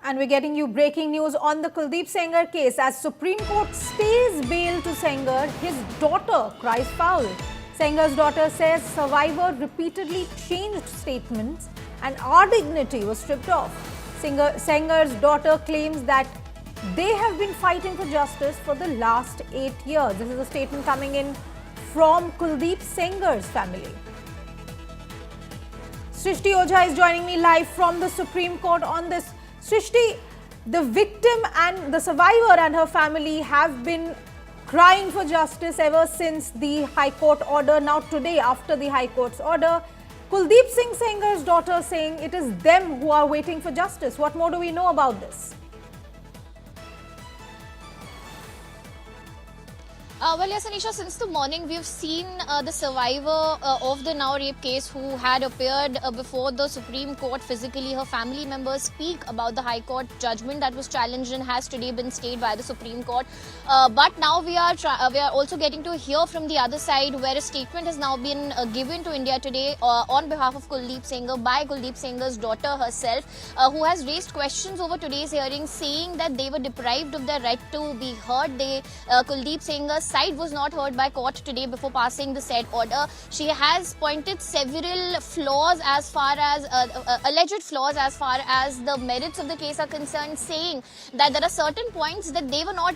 And we're getting you breaking news on the Kuldeep Sengar case. As Supreme Court stays bail to Sengar, his daughter cries foul. Sengar's daughter says survivor repeatedly changed statements and our dignity was stripped off. Sengar's daughter claims that they have been fighting for justice for the last 8 years. This is a statement coming in from Kuldeep Sengar's family. Srishti Ojha is joining me live from the Supreme Court on this. Srishti, the victim and the survivor and her family have been crying for justice ever since the High Court order. Now today, after the High Court's order, Kuldeep Singh Sengar's daughter saying it is them who are waiting for justice. What more do we know about this? Well, yes, Anisha, since the morning we've seen the survivor of the Now rape case who had appeared before the Supreme Court physically. Her family members speak about the High Court judgment that was challenged and has today been stayed by the Supreme Court. But now we are also getting to hear from the other side, where a statement has now been given to India Today on behalf of Kuldeep Sengar by Kuldeep Sengar's daughter herself, who has raised questions over today's hearing, saying that they were deprived of their right to be heard. Kuldeep Sengar's side was not heard by court today before passing the said order. She has pointed several flaws as far as alleged flaws as far as the merits of the case are concerned, saying that there are certain points that they were not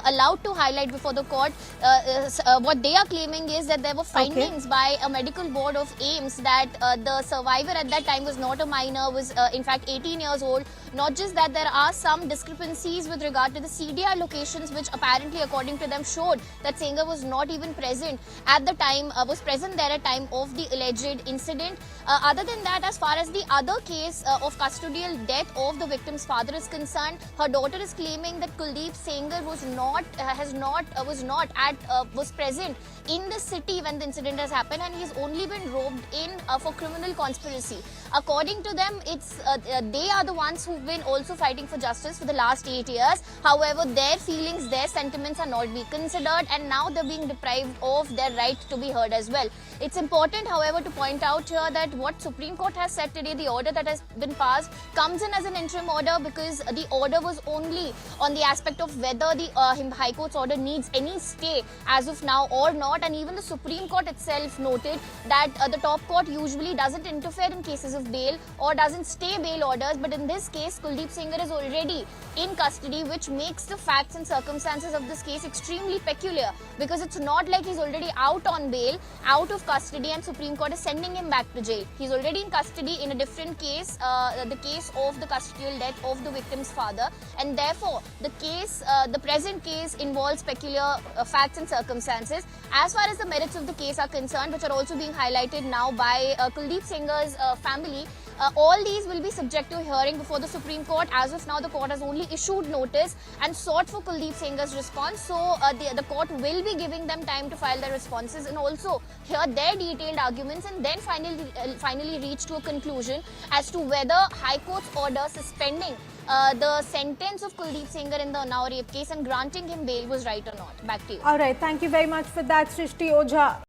allowed to highlight before the court. What they are claiming is that there were findings by a medical board of AIIMS that the survivor at that time was not a minor, was in fact 18 years old. Not just that, there are some discrepancies with regard to the CDR locations, which apparently, according to them, showed that Sengar was not even present at the time, was present there at time of the alleged incident. Other than that, as far as the other case of custodial death of the victim's father is concerned, her daughter is claiming that Kuldeep Sengar was present in the city when the incident has happened, and he's only been roped in for criminal conspiracy. According to them, it's they are the ones who've been also fighting for justice for the last 8 years. However, their feelings, their sentiments are not being considered, and now they're being deprived of their right to be heard as well. It's important, however, to point out here that what Supreme Court has said today, the order that has been passed, comes in as an interim order, because the order was only on the aspect of whether the High Court's order needs any stay as of now or not. And even the Supreme Court itself noted that the top court usually doesn't interfere in cases of bail or doesn't stay bail orders. But in this case, Kuldeep Sengar is already in custody, which makes the facts and circumstances of this case extremely peculiar, because it's not like he's already out on bail, out of custody, and Supreme Court is sending him back to jail. He's already in custody in a different case, the case of the custodial death of the victim's father, and therefore the case, the present case, involves peculiar facts and circumstances. As far as the merits of the case are concerned, which are also being highlighted now by Kuldeep Sengar's family, all these will be subject to hearing before the Supreme Court. As of now, the court has only issued notice and sought for Kuldeep Sengar's response. So the court will be giving them time to file their responses and also hear their detailed arguments, and then finally reach to a conclusion as to whether High Court's order suspending the sentence of Kuldeep Sengar in the Now rape case and granting him bail was right or not. Back to you. All right. Thank you very much for that, Srishti Ojha.